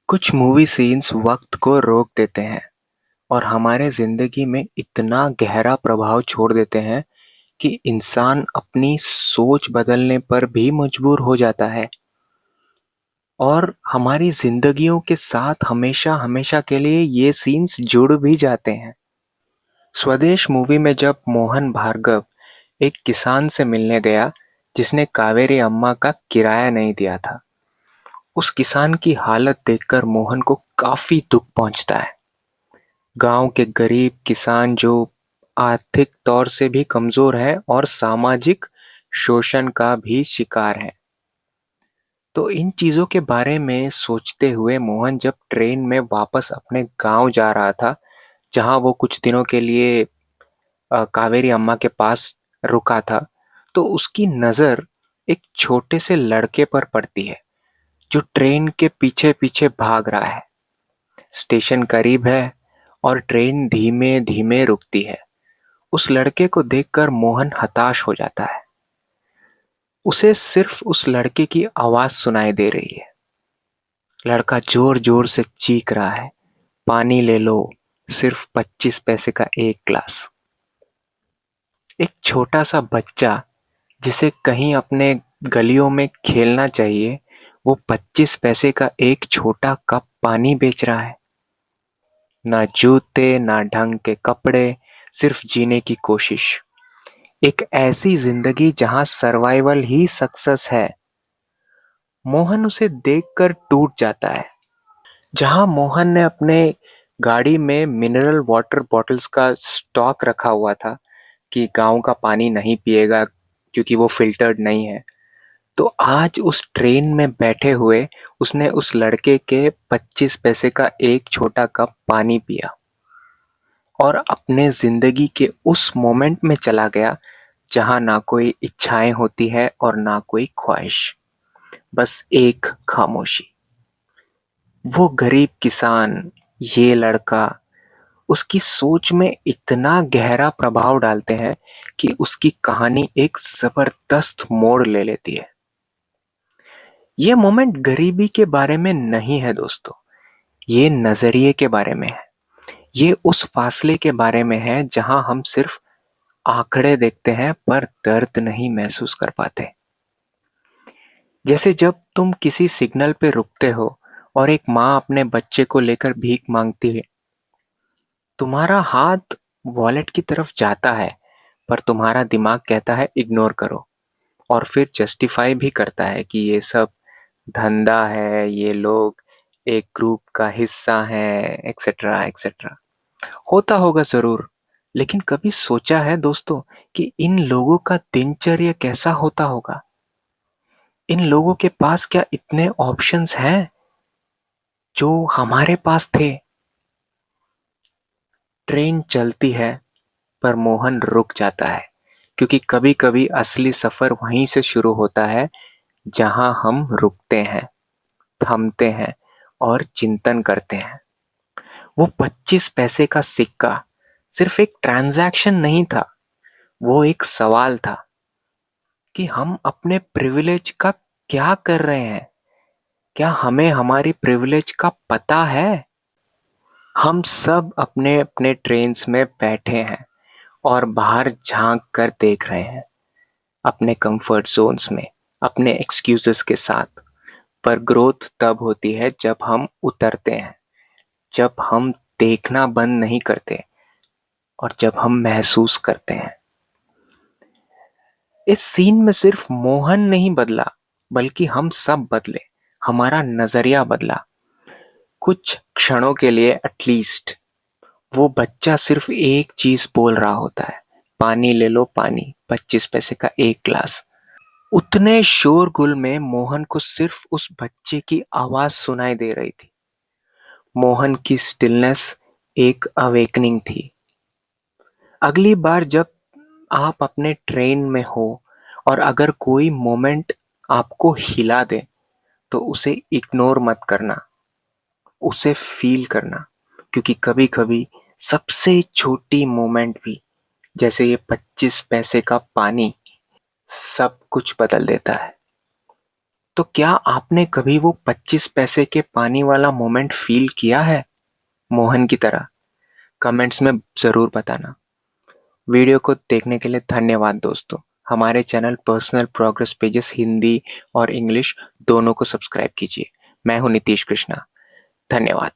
कुछ movie scenes वक्त को रोक देते हैं और हमारे जिंदगी में इतना गहरा प्रभाव छोड़ देते हैं कि इंसान अपनी सोच बदलने पर भी मजबूर हो जाता है और हमारी जिंदगियों के साथ हमेशा हमेशा के लिए ये सीन्स जुड़ भी जाते हैं। स्वदेश मूवी में जब मोहन भार्गव एक किसान से मिलने गया जिसने कावेरी अम्मा का किराया नहीं दिया था, उस किसान की हालत देखकर मोहन को काफी दुख पहुंचता है। गांव के गरीब किसान जो आर्थिक तौर से भी कमजोर है और सामाजिक शोषण का भी शिकार है। तो इन चीजों के बारे में सोचते हुए मोहन जब ट्रेन में वापस अपने गांव जा रहा था, जहां वो कुछ दिनों के लिए कावेरी अम्मा के पास रुका था, तो उसकी नजर एक छोटे से लड़के पर पड़ती है जो ट्रेन के पीछे पीछे भाग रहा है। स्टेशन करीब है और ट्रेन धीमे धीमे रुकती है। उस लड़के को देखकर मोहन हताश हो जाता है। उसे सिर्फ उस लड़के की आवाज सुनाई दे रही है। लड़का जोर जोर से चीख रहा है, पानी ले लो, सिर्फ 25 पैसे का एक ग्लास। एक छोटा सा बच्चा जिसे कहीं अपने गलियों में खेलना चाहिए, वो 25 पैसे का एक छोटा कप पानी बेच रहा है। ना जूते ना ढंग के कपड़े, सिर्फ जीने की कोशिश। एक ऐसी जिंदगी जहां सर्वाइवल ही सक्सेस है। मोहन उसे देखकर टूट जाता है। जहां मोहन ने अपने गाड़ी में मिनरल वाटर बॉटल्स का स्टॉक रखा हुआ था कि गांव का पानी नहीं पिएगा क्योंकि वो फिल्टर्ड नहीं है, तो आज उस ट्रेन में बैठे हुए उसने उस लड़के के 25 पैसे का एक छोटा कप पानी पिया और अपने जिंदगी के उस मोमेंट में चला गया जहां ना कोई इच्छाएं होती है और ना कोई ख्वाहिश, बस एक खामोशी। वो गरीब किसान, ये लड़का, उसकी सोच में इतना गहरा प्रभाव डालते हैं कि उसकी कहानी एक जबरदस्त मोड़ ले लेती है। ये मोमेंट गरीबी के बारे में नहीं है दोस्तों, ये नजरिए के बारे में है। ये उस फासले के बारे में है जहां हम सिर्फ आंकड़े देखते हैं पर दर्द नहीं महसूस कर पाते। जैसे जब तुम किसी सिग्नल पे रुकते हो और एक माँ अपने बच्चे को लेकर भीख मांगती है, तुम्हारा हाथ वॉलेट की तरफ जाता है पर तुम्हारा दिमाग कहता है इग्नोर करो, और फिर जस्टिफाई भी करता है कि ये सब धंधा है, ये लोग एक ग्रुप का हिस्सा हैं, एक्सेट्रा एक्सेट्रा। होता होगा जरूर, लेकिन कभी सोचा है दोस्तों कि इन लोगों का दिनचर्या कैसा होता होगा? इन लोगों के पास क्या इतने ऑप्शंस हैं जो हमारे पास थे? ट्रेन चलती है पर मोहन रुक जाता है, क्योंकि कभी कभी असली सफर वहीं से शुरू होता है जहां हम रुकते हैं, थमते हैं और चिंतन करते हैं। वो 25 पैसे का सिक्का सिर्फ एक ट्रांजैक्शन नहीं था, वो एक सवाल था कि हम अपने प्रिविलेज का क्या कर रहे हैं? क्या हमें हमारी प्रिविलेज का पता है? हम सब अपने अपने ट्रेन्स में बैठे हैं और बाहर झांक कर देख रहे हैं, अपने कंफर्ट जोन्स में, अपने एक्सक्यूजेस के साथ। पर ग्रोथ तब होती है जब हम उतरते हैं, जब हम देखना बंद नहीं करते और जब हम महसूस करते हैं। इस सीन में सिर्फ मोहन नहीं बदला, बल्कि हम सब बदले। हमारा नजरिया बदला। कुछ क्षणों के लिए एटलीस्ट वो बच्चा सिर्फ एक चीज बोल रहा होता है, पानी ले लो पानी, 25 पैसे का एक ग्लास। उतने शोरगुल में मोहन को सिर्फ उस बच्चे की आवाज सुनाई दे रही थी। मोहन की स्टिलनेस एक अवेकनिंग थी। अगली बार जब आप अपने ट्रेन में हो और अगर कोई मोमेंट आपको हिला दे, तो उसे इग्नोर मत करना, उसे फील करना। क्योंकि कभी कभी सबसे छोटी मोमेंट भी, जैसे ये 25 पैसे का पानी, सब कुछ बदल देता है। तो क्या आपने कभी वो 25 पैसे के पानी वाला मोमेंट फ़ील किया है, मोहन की तरह? कमेंट्स में ज़रूर बताना। वीडियो को देखने के लिए धन्यवाद दोस्तों। हमारे channel personal progress pages Hindi और इंग्लिश दोनों को सब्सक्राइब कीजिए। मैं हूँ नीतीश कृष्णा। धन्यवाद।